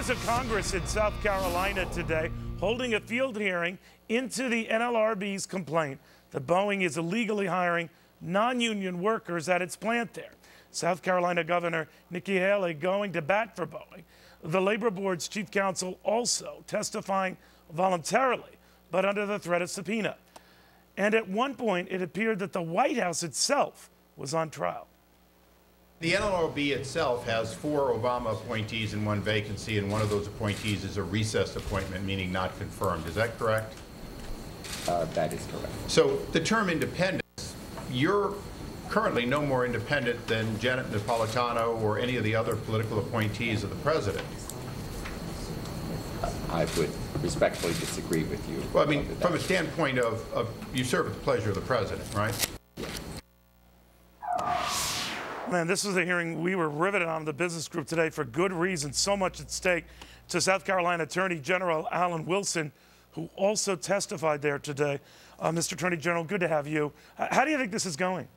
Members of Congress in South Carolina today holding a field hearing into the NLRB's complaint that Boeing is illegally hiring non-union workers at its plant there. South Carolina Governor Nikki Haley going to bat for Boeing. The Labor Board's chief counsel also testifying voluntarily, but under the threat of subpoena. And at one point, it appeared that the White House itself was on trial. The NLRB itself has 4 Obama appointees and 1 vacancy, and one of those appointees is a recessed appointment, meaning not confirmed. Is that correct? That is correct. So the term independence, you're currently no more independent than Janet Napolitano or any of the other political appointees of the president. I would respectfully disagree with you. Well, I mean, from a standpoint of you serve at the pleasure of the president, right? Man, this was a hearing we were riveted on in the business group today for good reason. So much at stake. To South Carolina Attorney General Alan Wilson, who also testified there today. Mr. Attorney General, good to have you. How do you think this is going?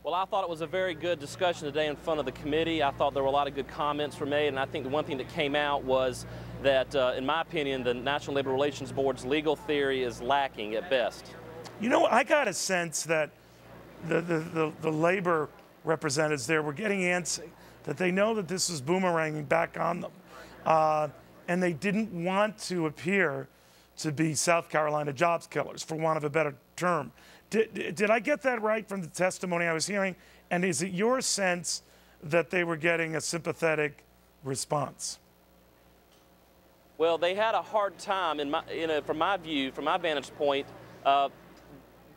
Well, I thought it was a very good discussion today in front of the committee. I thought there were a lot of good comments were made, and I think the one thing that came out was that, in my opinion, the National Labor Relations Board's legal theory is lacking at best. You know, I got a sense that the labor representatives there were getting antsy, that they know that this was boomeranging back on them, and they didn't want to appear to be South Carolina jobs killers, for want of a better term. Did I get that right from the testimony I was hearing? And is it your sense that they were getting a sympathetic response? Well, they had a hard time, from my view, from my vantage point,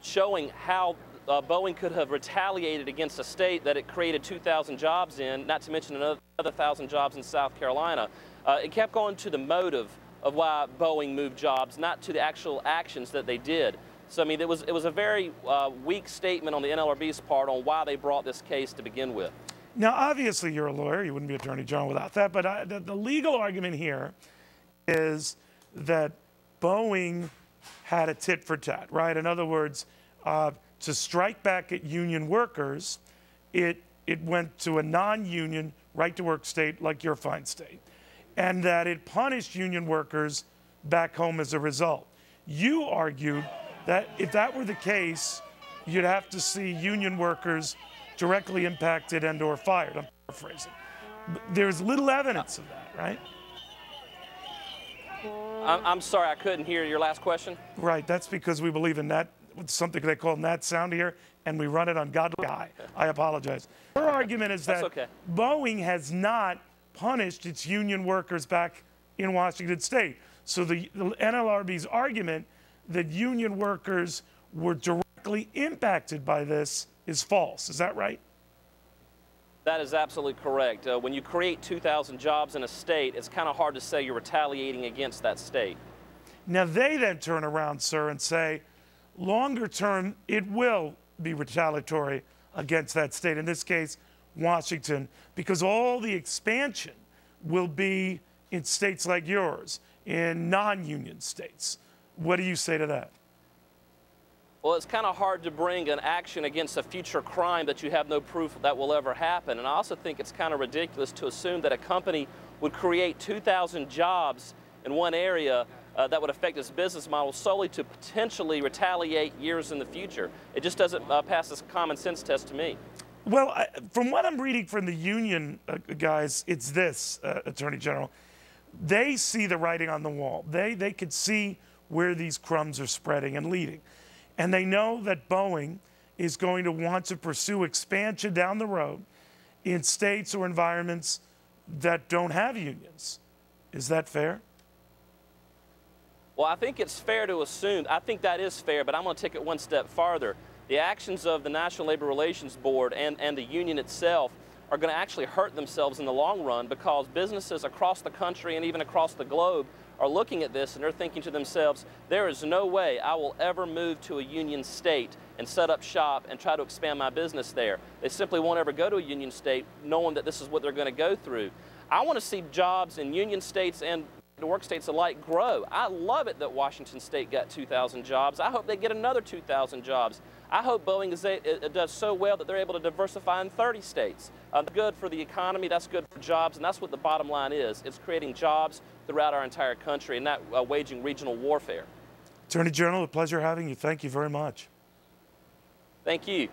showing how Boeing could have retaliated against a state that it created 2,000 jobs in, not to mention another 1,000 jobs in South Carolina. It kept going to the motive of why Boeing moved jobs, not to the actual actions that they did. So, I mean, it was a very weak statement on the NLRB's part on why they brought this case to begin with. Now, obviously, you're a lawyer. You wouldn't be Attorney General without that. But the legal argument here is that Boeing had a tit for tat, right? In other words, to strike back at union workers, it went to a non-union right-to-work state like your fine state, and that it punished union workers back home as a result. You argued that if that were the case, you'd have to see union workers directly impacted and or fired. I'm paraphrasing. But there's little evidence of that, right? I'm sorry, I couldn't hear your last question. Right, that's because we believe in that, something they call nat sound here, and we run it on godly high. I apologize. Her argument is that Boeing has not punished its union workers back in Washington State. So the NLRB's argument that union workers were directly impacted by this is false. Is that right? That is absolutely correct. When you create 2,000 jobs in a state, it's kind of hard to say you're retaliating against that state. Now they then turn around, sir, and say, longer term, it will be retaliatory against that state, in this case, Washington, because all the expansion will be in states like yours, in non-union states. What do you say to that? Well, it's kind of hard to bring an action against a future crime that you have no proof that will ever happen. And I also think it's kind of ridiculous to assume that a company would create 2,000 jobs in one area that would affect its business model solely to potentially retaliate years in the future. It just doesn't pass this common sense test to me. Well, from what I'm reading from the union guys, it's this, Attorney General. They see the writing on the wall. They could see where these crumbs are spreading and leading. And they know that Boeing is going to want to pursue expansion down the road in states or environments that don't have unions. Is that fair? Well, I think it's fair to assume, I think that is fair, but I'm going to take it one step farther. The actions of the National Labor Relations Board and the union itself are going to actually hurt themselves in the long run, because businesses across the country and even across the globe are looking at this and they're thinking to themselves, there is no way I will ever move to a union state and set up shop and try to expand my business there. They simply won't ever go to a union state knowing that this is what they're going to go through. I want to see jobs in union states and to work states alike grow. I love it that Washington State got 2,000 jobs. I hope they get another 2,000 jobs. I hope Boeing does so well that they're able to diversify in 30 states. Good for the economy, that's good for jobs, and that's what the bottom line is. It's creating jobs throughout our entire country and not waging regional warfare. Attorney General, a pleasure having you. Thank you very much. Thank you.